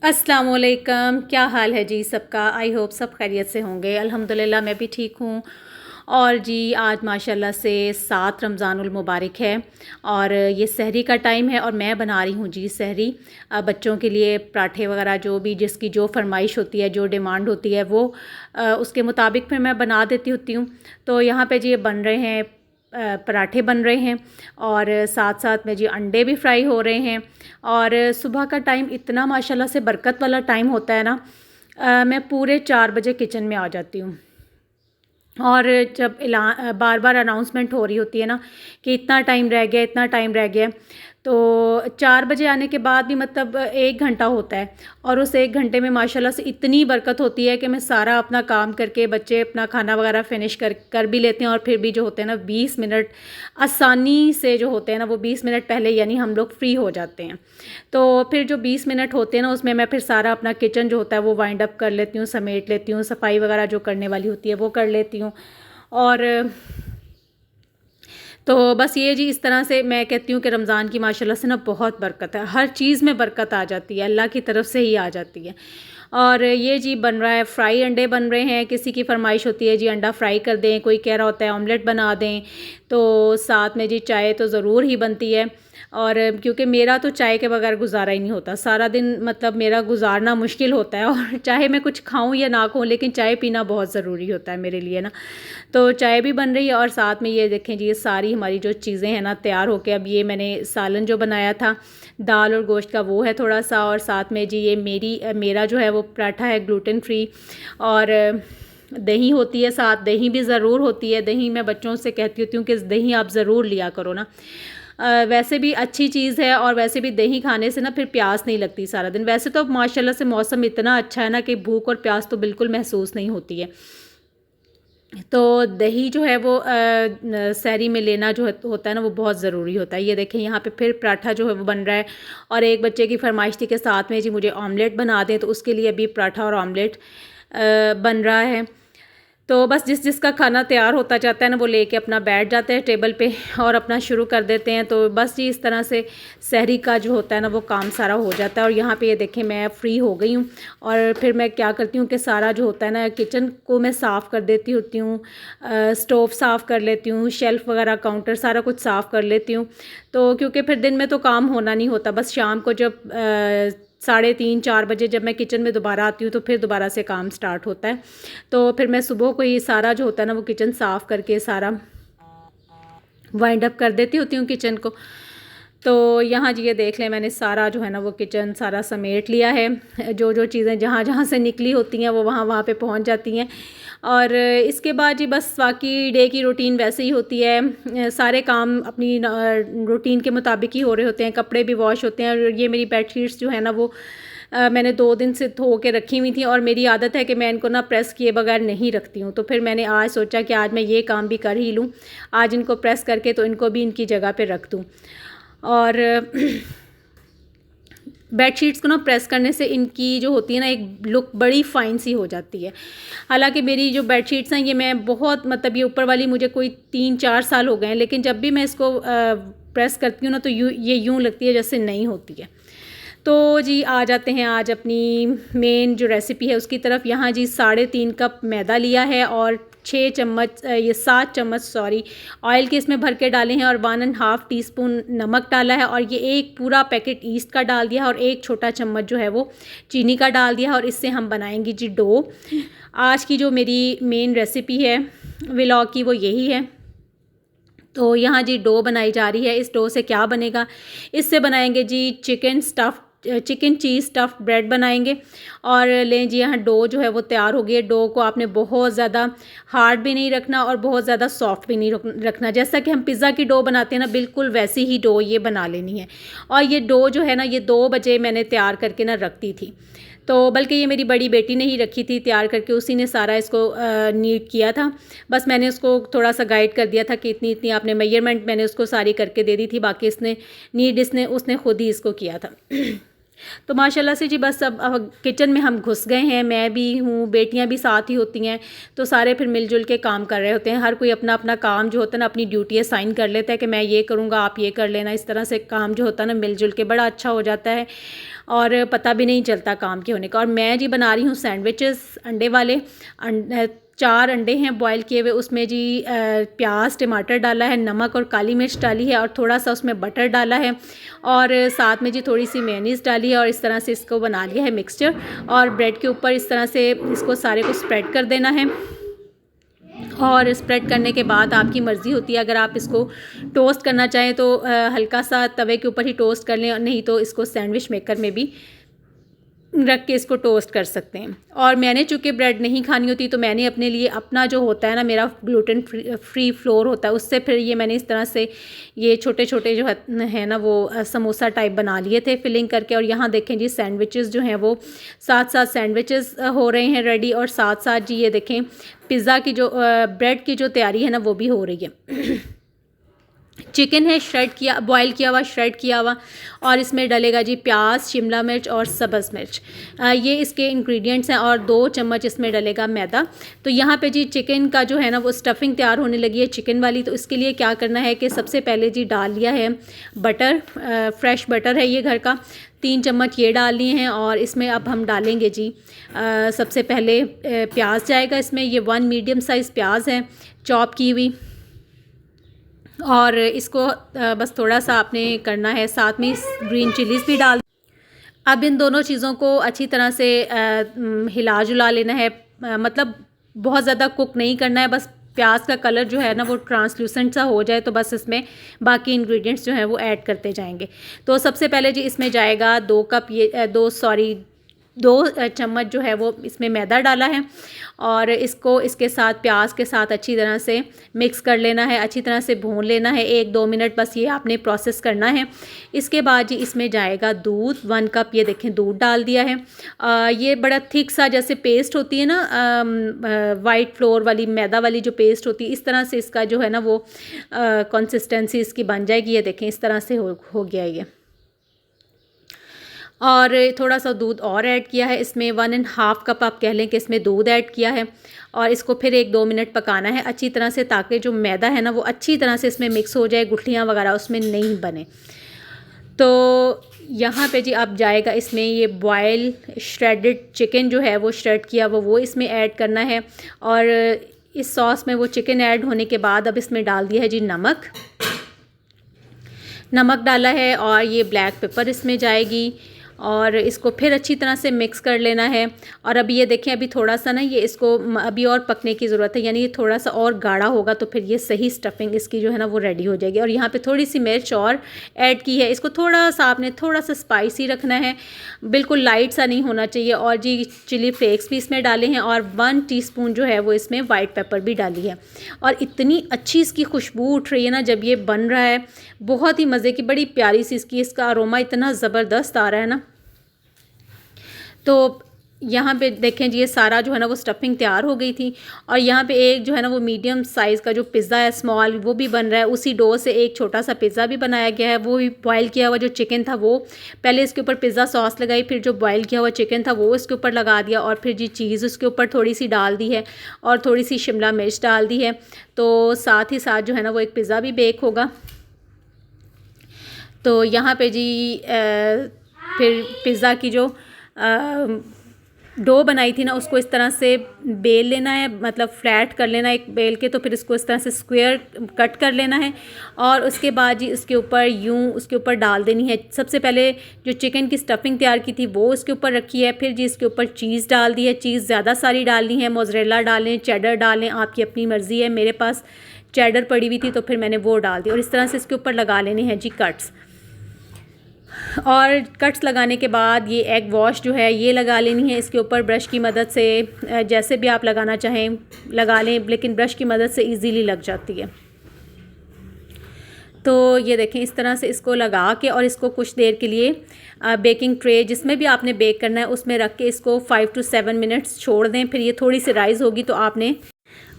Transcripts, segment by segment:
अस्सलाम वालेकुम। क्या हाल है जी सबका। आई होप सब खैरियत से होंगे। अल्हम्दुलिल्लाह मैं भी ठीक हूँ। और जी आज माशाल्लाह से 7 रमज़ानुल मुबारक है और ये सहरी का टाइम है और मैं बना रही हूँ जी सहरी। बच्चों के लिए पराठे वगैरह जो भी जिसकी जो फरमाइश होती है, जो डिमांड होती है वो उसके मुताबिक फिर मैं बना देती होती हूँ। तो यहाँ पे जी ये बन रहे हैं, पराठे बन रहे हैं और साथ साथ में जी अंडे भी फ्राई हो रहे हैं। और सुबह का टाइम इतना माशाल्लाह से बरकत वाला टाइम होता है ना। मैं पूरे 4 बजे किचन में आ जाती हूँ और जब बार बार अनाउंसमेंट हो रही होती है ना कि इतना टाइम रह गया, इतना टाइम रह गया, तो 4 बजे आने के बाद भी मतलब 1 घंटा होता है और उस 1 घंटे में माशाल्लाह से इतनी बरकत होती है कि मैं सारा अपना काम करके बच्चे अपना खाना वगैरह फिनिश कर भी लेते हैं और फिर भी जो होते हैं ना 20 मिनट आसानी से जो होते हैं ना वो 20 मिनट पहले यानी हम लोग फ्री हो जाते हैं। तो फिर जो 20 मिनट होते हैं ना उसमें मैं फिर सारा अपना किचन जो होता है वो वाइंड अप कर लेती हूँ, समेट लेती हूँ, सफाई वगैरह जो करने वाली होती है वो कर लेती हूँ। और तो बस ये जी इस तरह से मैं कहती हूँ कि रमज़ान की माशाल्लाह से ना बहुत बरकत है, हर चीज़ में बरकत आ जाती है, अल्लाह की तरफ से ही आ जाती है। और ये जी बन रहा है, फ्राई अंडे बन रहे हैं। किसी की फरमाइश होती है जी अंडा फ्राई कर दें, कोई कह रहा होता है ऑमलेट बना दें, तो साथ में जी चाय तो ज़रूर ही बनती है। और क्योंकि मेरा तो चाय के बगैर गुजारा ही नहीं होता, सारा दिन मतलब मेरा गुजारना मुश्किल होता है और चाहे मैं कुछ खाऊं या ना खाऊं लेकिन चाय पीना बहुत ज़रूरी होता है मेरे लिए ना। तो चाय भी बन रही है और साथ में ये देखें जी ये सारी हमारी जो चीज़ें हैं ना तैयार होके, अब ये मैंने सालन जो बनाया था दाल और गोश्त का वो है थोड़ा सा, और साथ में जी ये मेरा जो है वो पराठा है ग्लूटेन फ्री। और दही होती है साथ, दही भी ज़रूर होती है। दही मैं बच्चों से कहती होती हूँ कि दही आप ज़रूर लिया करो ना। वैसे भी अच्छी चीज़ है और वैसे भी दही खाने से ना फिर प्यास नहीं लगती सारा दिन। वैसे तो माशाल्लाह से मौसम इतना अच्छा है ना कि भूख और प्यास तो बिल्कुल महसूस नहीं होती है। तो दही जो है वो सहरी में लेना जो होता है ना वो बहुत ज़रूरी होता है। ये देखें यहाँ पे फिर पराठा जो है वो बन रहा है और एक बच्चे की फरमाइश थी कि साथ में जी मुझे ऑमलेट बना दें, तो उसके लिए अभी पराठा और ऑमलेट बन रहा है। तो बस जिस जिसका खाना तैयार होता जाता है ना वो लेके अपना बैठ जाते हैं टेबल पे और अपना शुरू कर देते हैं। तो बस जी इस तरह से सहरी का जो होता है ना वो काम सारा हो जाता है। और यहाँ पे ये देखें मैं फ्री हो गई हूँ और फिर मैं क्या करती हूँ कि सारा जो होता है ना किचन को मैं साफ़ कर देती होती हूँ, स्टोव साफ़ कर लेती हूँ, शेल्फ़ वगैरह काउंटर सारा कुछ साफ़ कर लेती हूँ। तो क्योंकि फिर दिन में तो काम होना नहीं होता, बस शाम को जब 3:30-4 बजे जब मैं किचन में दोबारा आती हूँ तो फिर दोबारा से काम स्टार्ट होता है। तो फिर मैं सुबह को ही सारा जो होता है ना वो किचन साफ़ करके सारा वाइंड अप कर देती होती हूँ किचन को। तो यहाँ जी ये देख लें मैंने सारा जो है ना वो किचन सारा समेट लिया है। जो जो चीज़ें जहाँ जहाँ से निकली होती हैं वो वहाँ वहाँ पे पहुँच जाती हैं। और इसके बाद जी बस बाकी डे की रूटीन वैसे ही होती है। सारे काम अपनी रूटीन के मुताबिक ही हो रहे होते हैं। कपड़े भी वॉश होते हैं और ये मेरी बेडशीट्स जो है ना वो मैंने 2 दिन से धो के रखी हुई थी और मेरी आदत है कि मैं इनको ना प्रेस किए बगैर नहीं रखती हूँ। तो फिर मैंने आज सोचा कि आज मैं ये काम भी कर ही लूँ, आज इनको प्रेस करके तो इनको भी इनकी जगह पे रख दूँ। और बेडशीट्स को ना प्रेस करने से इनकी जो होती है ना एक लुक बड़ी फ़ाइन सी हो जाती है। हालांकि मेरी जो बेडशीट्स हैं ये मैं बहुत मतलब ये ऊपर वाली मुझे कोई 3-4 साल हो गए हैं, लेकिन जब भी मैं इसको प्रेस करती हूँ ना तो ये यूँ लगती है जैसे नई होती है। तो जी आ जाते हैं आज अपनी मेन जो रेसिपी है उसकी तरफ। यहाँ जी 3.5 कप मैदा लिया है और 7 चम्मच सॉरी ऑयल के इसमें भर के डाले हैं और 1.5 टीस्पून नमक डाला है और ये एक पूरा पैकेट ईस्ट का डाल दिया है और एक छोटा चम्मच जो है वो चीनी का डाल दिया है। और इससे हम बनाएंगे जी डो। आज की जो मेरी मेन रेसिपी है व्लॉग की वो यही है। तो यहाँ जी डो बनाई जा रही है। इस डो से क्या बनेगा, इससे बनाएंगे जी चिकन चीज़ स्टफ़ ब्रेड बनाएंगे। और लें जी यहाँ डो जो है वो तैयार हो गई है। डो को आपने बहुत ज़्यादा हार्ड भी नहीं रखना और बहुत ज़्यादा सॉफ्ट भी नहीं रखना। जैसा कि हम पिज़्ज़ा की डो बनाते हैं ना बिल्कुल वैसी ही डो ये बना लेनी है। और ये डो जो है ना ये 2 बजे मैंने तैयार करके ना रखती थी, तो बल्कि ये मेरी बड़ी बेटी ने ही रखी थी तैयार करके, उसी ने सारा इसको नीट किया था। बस मैंने उसको थोड़ा सा गाइड कर दिया था कि इतनी इतनी आपने मेजरमेंट मैंने उसको सारी करके दे दी थी, बाकी इसने उसने खुद ही इसको किया था। तो माशाल्लाह से जी बस अब किचन में हम घुस गए हैं, मैं भी हूँ, बेटियाँ भी साथ ही होती हैं, तो सारे फिर मिलजुल के काम कर रहे होते हैं। हर कोई अपना अपना काम जो होता है ना, अपनी ड्यूटी असाइन कर लेता है कि मैं ये करूँगा, आप ये कर लेना। इस तरह से काम जो होता है ना मिलजुल के बड़ा अच्छा हो जाता है और पता भी नहीं चलता काम के होने का। और मैं जी बना रही हूँ सैंडविचेस अंडे वाले। 4 अंडे हैं बॉयल किए हुए, उसमें जी प्याज टमाटर डाला है, नमक और काली मिर्च डाली है और थोड़ा सा उसमें बटर डाला है और साथ में जी थोड़ी सी मेयोनीज़ डाली है और इस तरह से इसको बना लिया है मिक्सचर। और ब्रेड के ऊपर इस तरह से इसको सारे को स्प्रेड कर देना है और स्प्रेड करने के बाद आपकी मर्ज़ी होती है, अगर आप इसको टोस्ट करना चाहें तो हल्का सा तवे के ऊपर ही टोस्ट कर लें, और नहीं तो इसको सैंडविच मेकर में भी रख के इसको टोस्ट कर सकते हैं। और मैंने चूँकि ब्रेड नहीं खानी होती तो मैंने अपने लिए अपना जो होता है ना, मेरा ग्लूटेन फ्री फ्लोर होता है, उससे फिर ये मैंने इस तरह से ये छोटे छोटे जो है ना वो समोसा टाइप बना लिए थे फिलिंग करके। और यहाँ देखें जी सैंडविचेस जो हैं वो साथ साथ सैंडविचेस हो रहे हैं रेडी, और साथ साथ जी ये देखें पिज़्ज़ा की जो ब्रेड की जो तैयारी है ना वो भी हो रही है। चिकन है श्रेड किया, बॉयल किया हुआ, श्रेड किया हुआ, और इसमें डलेगा जी प्याज, शिमला मिर्च और सब्ज़ मिर्च। ये इसके इंग्रेडिएंट्स हैं। और 2 चम्मच इसमें डलेगा मैदा। तो यहाँ पे जी चिकन का जो है ना वो स्टफिंग तैयार होने लगी है चिकन वाली। तो इसके लिए क्या करना है कि सबसे पहले जी डाल लिया है बटर, फ्रेश बटर है ये घर का, 3 चम्मच ये डाल लिए हैं। और इसमें अब हम डालेंगे जी सबसे पहले प्याज जाएगा इसमें, ये 1 मीडियम साइज़ प्याज है चॉप की हुई, और इसको बस थोड़ा सा आपने करना है, साथ में ग्रीन चिलीज़ भी डाल। अब इन दोनों चीज़ों को अच्छी तरह से हिला जुला लेना है, मतलब बहुत ज़्यादा कुक नहीं करना है, बस प्याज का कलर जो है ना वो ट्रांसलूसेंट सा हो जाए तो बस इसमें बाकी इंग्रेडिएंट्स जो हैं वो ऐड करते जाएंगे। तो सबसे पहले जी इसमें जाएगा 2 चम्मच जो है वो इसमें मैदा डाला है, और इसको इसके साथ प्याज के साथ अच्छी तरह से मिक्स कर लेना है, अच्छी तरह से भून लेना है 1-2 मिनट, बस ये आपने प्रोसेस करना है। इसके बाद जी इसमें जाएगा दूध, 1 कप ये देखें दूध डाल दिया है। ये बड़ा थिक सा जैसे पेस्ट होती है ना वाइट फ्लोर वाली मैदा वाली जो पेस्ट होती है, इस तरह से इसका जो है ना वो कंसिस्टेंसी इसकी बन जाएगी। ये देखें इस तरह से हो गया ये। और थोड़ा सा दूध और ऐड किया है इसमें, 1½ कप आप कह लें कि इसमें दूध ऐड किया है, और इसको फिर 1-2 मिनट पकाना है अच्छी तरह से, ताकि जो मैदा है ना वो अच्छी तरह से इसमें मिक्स हो जाए, गुठलियाँ वगैरह उसमें नहीं बने। तो यहाँ पे जी अब जाएगा इसमें ये बॉयल श्रेडेड चिकन जो है वो श्रेड किया वो इसमें ऐड करना है। और इस सॉस में वो चिकन ऐड होने के बाद अब इसमें डाल दिया है जी नमक डाला है, और ये ब्लैक पेपर इसमें जाएगी, और इसको फिर अच्छी तरह से मिक्स कर लेना है। और अभी ये देखें अभी थोड़ा सा ना ये इसको अभी और पकने की ज़रूरत है, यानी ये थोड़ा सा और गाढ़ा होगा तो फिर ये सही स्टफिंग इसकी जो है ना वो रेडी हो जाएगी। और यहाँ पे थोड़ी सी मिर्च और ऐड की है, इसको थोड़ा सा आपने थोड़ा सा स्पाइसी रखना है, बिल्कुल लाइट सा नहीं होना चाहिए। और जी चिली फ्लेक्स भी इसमें डाले हैं, और 1 टीस्पून जो है वो इसमें वाइट पेपर भी डाली है। और इतनी अच्छी इसकी खुशबू उठ रही है ना जब ये बन रहा है, बहुत ही मज़े की, बड़ी प्यारी सी इसका अरोमा इतना ज़बरदस्त आ रहा है ना। तो यहाँ पे देखें जी ये सारा जो है ना वो स्टफिंग तैयार हो गई थी, और यहाँ पे एक जो है ना वो मीडियम साइज़ का जो पिज़्ज़ा है स्मॉल वो भी बन रहा है। उसी डो से एक छोटा सा पिज़्ज़ा भी बनाया गया है, वो भी बॉयल किया हुआ जो चिकन था वो पहले इसके ऊपर पिज़्ज़ा सॉस लगाई, फिर जो बॉयल किया हुआ चिकन था वो इसके ऊपर लगा दिया, और फिर जी चीज़ उसके ऊपर थोड़ी सी डाल दी है, और थोड़ी सी शिमला मिर्च डाल दी है। तो साथ ही साथ जो है ना वो एक पिज़्ज़ा भी बेक होगा। तो यहाँ पे जी फिर पिज़्ज़ा की जो डो बनाई थी ना उसको इस तरह से बेल लेना है, मतलब फ्लैट कर लेना है एक बेल के, तो फिर इसको इस तरह से स्क्वायर कट कर लेना है, और उसके बाद जी इसके ऊपर यूं उसके ऊपर डाल देनी है। सबसे पहले जो चिकन की स्टफिंग तैयार की थी वो उसके ऊपर रखी है, फिर जी इसके ऊपर चीज़ डाल दी है, चीज़ ज़्यादा सारी डालनी है, मोज़रेला डालें, चेडर डालें, आपकी अपनी मर्ज़ी है। मेरे पास चेडर पड़ी हुई थी तो फिर मैंने वो डाल दी, और इस तरह से इसके ऊपर लगा लेने हैं जी कट्स। और कट्स लगाने के बाद ये एग वॉश जो है ये लगा लेनी है इसके ऊपर ब्रश की मदद से, जैसे भी आप लगाना चाहें लगा लें, लेकिन ब्रश की मदद से इजीली लग जाती है। तो ये देखें इस तरह से इसको लगा के, और इसको कुछ देर के लिए बेकिंग ट्रे जिसमें भी आपने बेक करना है उसमें रख के इसको 5 to 7 मिनट्स छोड़ दें। फिर ये थोड़ी सी राइज़ होगी तो आपने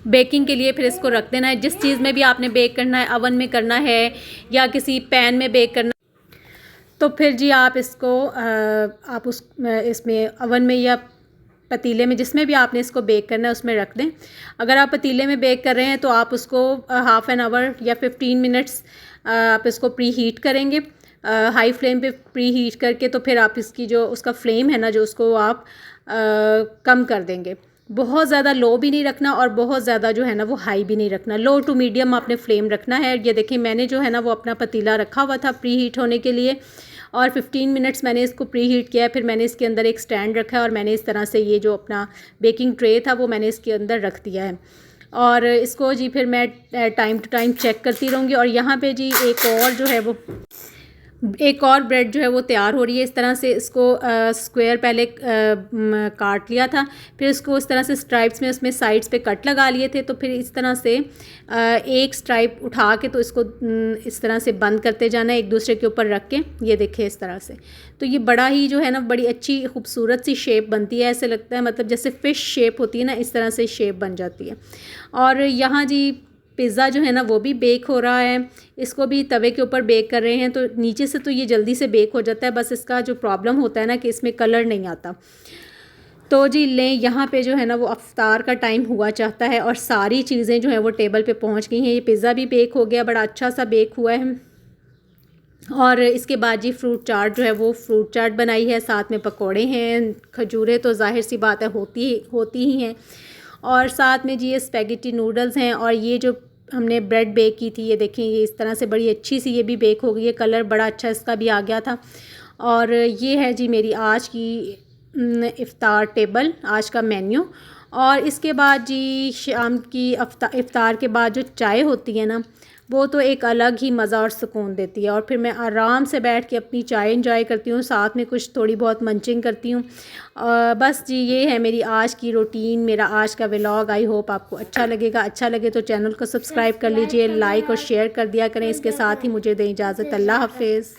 बेकिंग के लिए फिर इसको रख देना है। जिस चीज़ में भी आपने बेक करना है, अवन में करना है या किसी पैन में बेक करना, तो फिर जी आप इसको आप उस इसमें ओवन में या पतीले में, जिसमें भी आपने इसको बेक करना है उसमें रख दें। अगर आप पतीले में बेक कर रहे हैं तो आप उसको हाफ़ एन आवर या 15 मिनट्स आप इसको प्री हीट करेंगे, हाई फ्लेम पे प्री हीट करके। तो फिर आप इसकी जो उसका फ्लेम है ना, जो उसको आप कम कर देंगे। बहुत ज़्यादा लो भी नहीं रखना और बहुत ज़्यादा जो है ना वो हाई भी नहीं रखना, लो टू मीडियम आपने फ्लेम रखना है। ये देखिए मैंने जो है ना वो अपना पतीला रखा हुआ था प्री हीट होने के लिए, और 15 मिनट्स मैंने इसको प्री हीट किया है। फिर मैंने इसके अंदर एक स्टैंड रखा है और मैंने इस तरह से ये जो अपना बेकिंग ट्रे था वो मैंने इसके अंदर रख दिया है। और इसको जी फिर मैं टाइम टू टाइम चेक करती रहूँगी। और यहाँ पे जी एक और ब्रेड जो है वो तैयार हो रही है। इस तरह से इसको स्क्वायर पहले काट लिया था, फिर इसको इस तरह से स्ट्राइप्स में उसमें साइड्स पे कट लगा लिए थे। तो फिर इस तरह से एक स्ट्राइप उठा के तो इसको इस तरह से बंद करते जाना है एक दूसरे के ऊपर रख के। ये देखिए इस तरह से, तो ये बड़ा ही जो है ना बड़ी अच्छी खूबसूरत सी शेप बनती है। ऐसे लगता है मतलब जैसे फ़िश शेप होती है ना, इस तरह से शेप बन जाती है। और यहाँ जी पिज़्ज़ा जो है ना वो भी बेक हो रहा है। इसको भी तवे के ऊपर बेक कर रहे हैं, तो नीचे से तो ये जल्दी से बेक हो जाता है, बस इसका जो प्रॉब्लम होता है ना कि इसमें कलर नहीं आता। तो जी लें, यहाँ पे जो है ना वो इफ्तार का टाइम हुआ चाहता है और सारी चीज़ें जो हैं वो टेबल पे पहुँच गई हैं। ये पिज़्ज़ा भी बेक हो गया, बड़ा अच्छा सा बेक हुआ है। और इसके बाद जी फ्रूट चाट जो है वो फ्रूट चाट बनाई है, साथ में पकोड़े हैं, खजूरें तो ज़ाहिर सी बात है होती ही हैं। और साथ में जी ये स्पेगेटी नूडल्स हैं। और ये जो हमने ब्रेड बेक की थी, ये देखें ये इस तरह से बड़ी अच्छी सी ये भी बेक हो गई है, कलर बड़ा अच्छा इसका भी आ गया था। और ये है जी मेरी आज की इफ़्तार टेबल, आज का मेन्यू। और इसके बाद जी शाम की इफ़्तार के बाद जो चाय होती है ना, वो तो एक अलग ही मज़ा और सुकून देती है। और फिर मैं आराम से बैठ के अपनी चाय एंजॉय करती हूँ, साथ में कुछ थोड़ी बहुत मंचिंग करती हूँ। बस जी ये है मेरी आज की रूटीन, मेरा आज का व्लॉग। आई होप आपको अच्छा लगेगा। अच्छा लगे तो चैनल को सब्सक्राइब कर लीजिए, लाइक और शेयर कर दिया करें। इसके साथ ही मुझे दें इजाज़त। अल्लाह हाफिज़।